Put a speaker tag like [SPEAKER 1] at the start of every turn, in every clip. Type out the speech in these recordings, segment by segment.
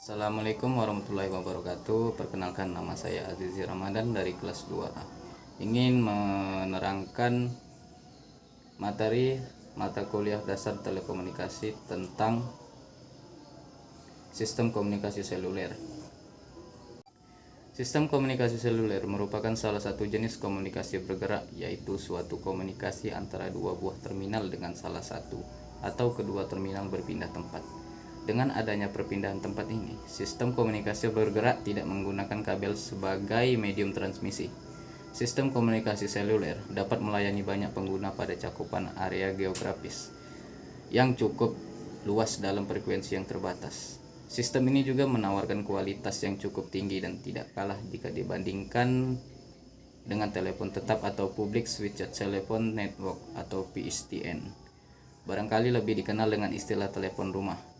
[SPEAKER 1] Assalamualaikum warahmatullahi wabarakatuh. Perkenalkan, nama saya Azizi Ramadan dari kelas 2A. Ingin menerangkan materi mata kuliah dasar telekomunikasi tentang sistem komunikasi seluler. Sistem komunikasi seluler merupakan salah satu jenis komunikasi bergerak, yaitu suatu komunikasi antara dua buah terminal dengan salah satu atau kedua terminal berpindah tempat. Dengan adanya perpindahan tempat ini, sistem komunikasi bergerak tidak menggunakan kabel sebagai medium transmisi. Sistem komunikasi seluler dapat melayani banyak pengguna pada cakupan area geografis yang cukup luas dalam frekuensi yang terbatas. Sistem ini juga menawarkan kualitas yang cukup tinggi dan tidak kalah jika dibandingkan dengan telepon tetap atau Public Switched Telephone Network atau PSTN. Barangkali lebih dikenal dengan istilah telepon rumah.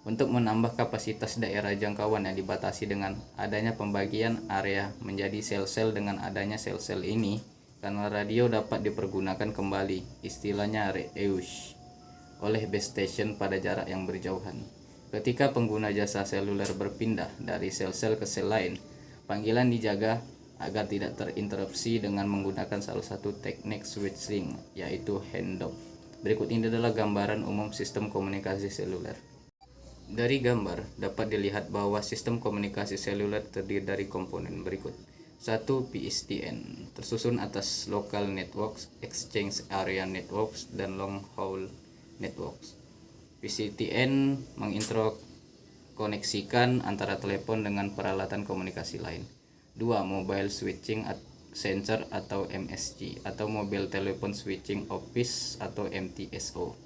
[SPEAKER 1] Untuk menambah kapasitas daerah jangkauan yang dibatasi dengan adanya pembagian area menjadi sel-sel, dengan adanya sel-sel ini, kanal radio dapat dipergunakan kembali, istilahnya reuse, oleh base station pada jarak yang berjauhan. Ketika pengguna jasa seluler berpindah dari sel-sel ke sel lain, panggilan dijaga agar tidak terinterupsi dengan menggunakan salah satu teknik switching, yaitu handoff. Berikut ini adalah gambaran umum sistem komunikasi seluler. Dari gambar dapat dilihat bahwa sistem komunikasi seluler terdiri dari komponen berikut. 1. PSTN, tersusun atas Local Networks, Exchange Area Networks, dan Long Haul Networks. PSTN menginterkoneksikan antara telepon dengan peralatan komunikasi lain. 2. Mobile Switching Center atau MSC, atau Mobile Telephone Switching Office atau MTSO.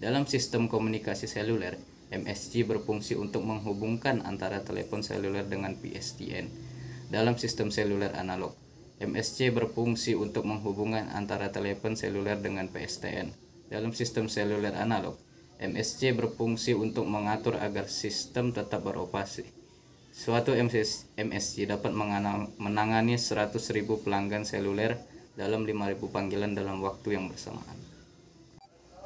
[SPEAKER 1] Dalam sistem komunikasi seluler, MSC berfungsi untuk menghubungkan antara telepon seluler dengan PSTN. Dalam sistem seluler analog, MSC berfungsi untuk menghubungkan antara telepon seluler dengan PSTN. Dalam sistem seluler analog, MSC berfungsi untuk mengatur agar sistem tetap beroperasi. Suatu MSC dapat menangani 100.000 pelanggan seluler dalam 5.000 panggilan dalam waktu yang bersamaan.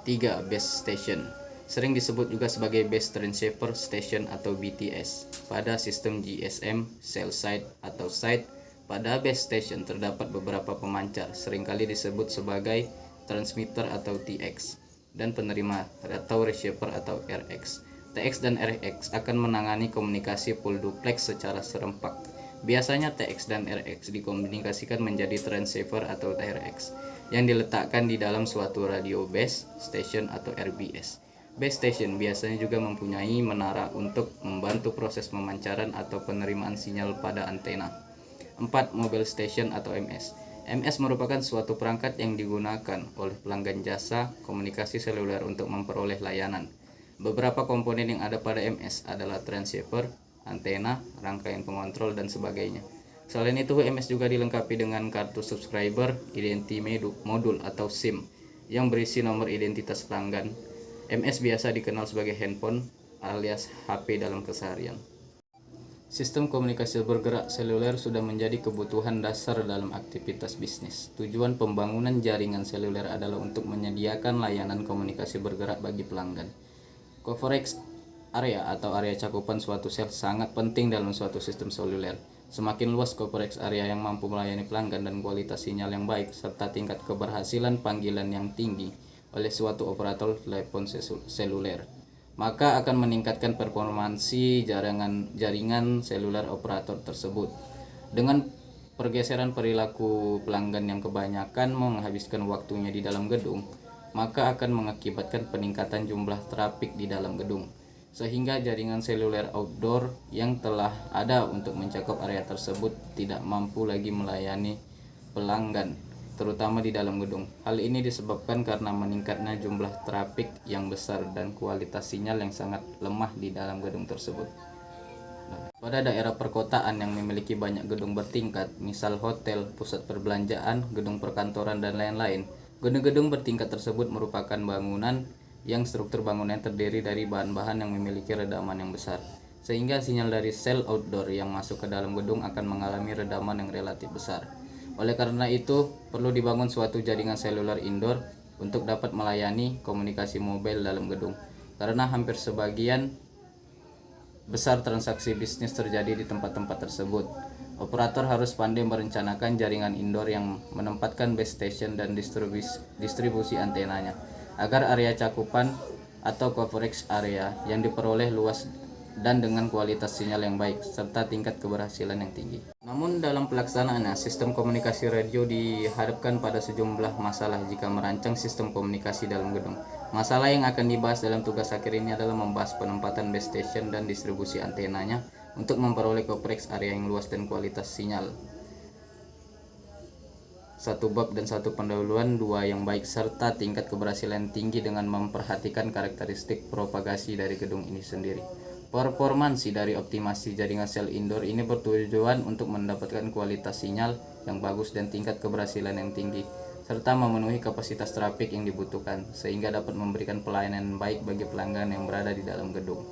[SPEAKER 1] 3. Base Station, sering disebut juga sebagai Base Transceiver Station atau BTS. Pada sistem GSM, cell site atau site, pada base station terdapat beberapa pemancar, seringkali disebut sebagai transmitter atau TX, dan penerima atau receiver atau RX. TX dan RX akan menangani komunikasi full duplex secara serempak. Biasanya TX dan RX dikomunikasikan menjadi transceiver atau RX yang diletakkan di dalam suatu radio base station atau RBS. Base station biasanya juga mempunyai menara untuk membantu proses pemancaran atau penerimaan sinyal pada antena. 4. Mobile Station atau MS. MS merupakan suatu perangkat yang digunakan oleh pelanggan jasa komunikasi seluler untuk memperoleh layanan. Beberapa komponen yang ada pada MS adalah transceiver, antena, rangkaian pengontrol, dan sebagainya. Selain itu, MS juga dilengkapi dengan kartu subscriber, identity modul atau SIM, yang berisi nomor identitas pelanggan. MS biasa dikenal sebagai handphone alias HP dalam keseharian. Sistem komunikasi bergerak seluler sudah menjadi kebutuhan dasar dalam aktivitas bisnis. Tujuan pembangunan jaringan seluler adalah untuk menyediakan layanan komunikasi bergerak bagi pelanggan. Coverage area atau area cakupan suatu sel sangat penting dalam suatu sistem seluler. Semakin luas coverage area yang mampu melayani pelanggan dan kualitas sinyal yang baik, serta tingkat keberhasilan panggilan yang tinggi oleh suatu operator telepon seluler, maka akan meningkatkan performansi jaringan seluler operator tersebut. Dengan pergeseran perilaku pelanggan yang kebanyakan menghabiskan waktunya di dalam gedung, maka akan mengakibatkan peningkatan jumlah trafik di dalam gedung, sehingga jaringan seluler outdoor yang telah ada untuk mencakup area tersebut tidak mampu lagi melayani pelanggan, terutama di dalam gedung. Hal ini disebabkan karena meningkatnya jumlah trafik yang besar dan kualitas sinyal yang sangat lemah di dalam gedung tersebut. Pada daerah perkotaan yang memiliki banyak gedung bertingkat, misal hotel, pusat perbelanjaan, gedung perkantoran, dan lain-lain, gedung-gedung bertingkat tersebut merupakan bangunan yang struktur bangunan terdiri dari bahan-bahan yang memiliki redaman yang besar, sehingga sinyal dari sel outdoor yang masuk ke dalam gedung akan mengalami redaman yang relatif besar. Oleh karena itu, perlu dibangun suatu jaringan seluler indoor untuk dapat melayani komunikasi mobile dalam gedung, karena hampir sebagian besar transaksi bisnis terjadi di tempat-tempat tersebut. Operator harus pandai merencanakan jaringan indoor yang menempatkan base station dan distribusi antenanya, agar area cakupan atau coverage area yang diperoleh luas dan dengan kualitas sinyal yang baik, serta tingkat keberhasilan yang tinggi. Namun dalam pelaksanaannya, sistem komunikasi radio dihadapkan pada sejumlah masalah jika merancang sistem komunikasi dalam gedung. Masalah yang akan dibahas dalam tugas akhir ini adalah membahas penempatan base station dan distribusi antenanya untuk memperoleh coverage area yang luas dan kualitas sinyal. Satu bab dan satu pendahuluan, dua yang baik, serta tingkat keberhasilan tinggi dengan memperhatikan karakteristik propagasi dari gedung ini sendiri. Performansi dari optimasi jaringan sel indoor ini bertujuan untuk mendapatkan kualitas sinyal yang bagus dan tingkat keberhasilan yang tinggi, serta memenuhi kapasitas trafik yang dibutuhkan, sehingga dapat memberikan pelayanan baik bagi pelanggan yang berada di dalam gedung.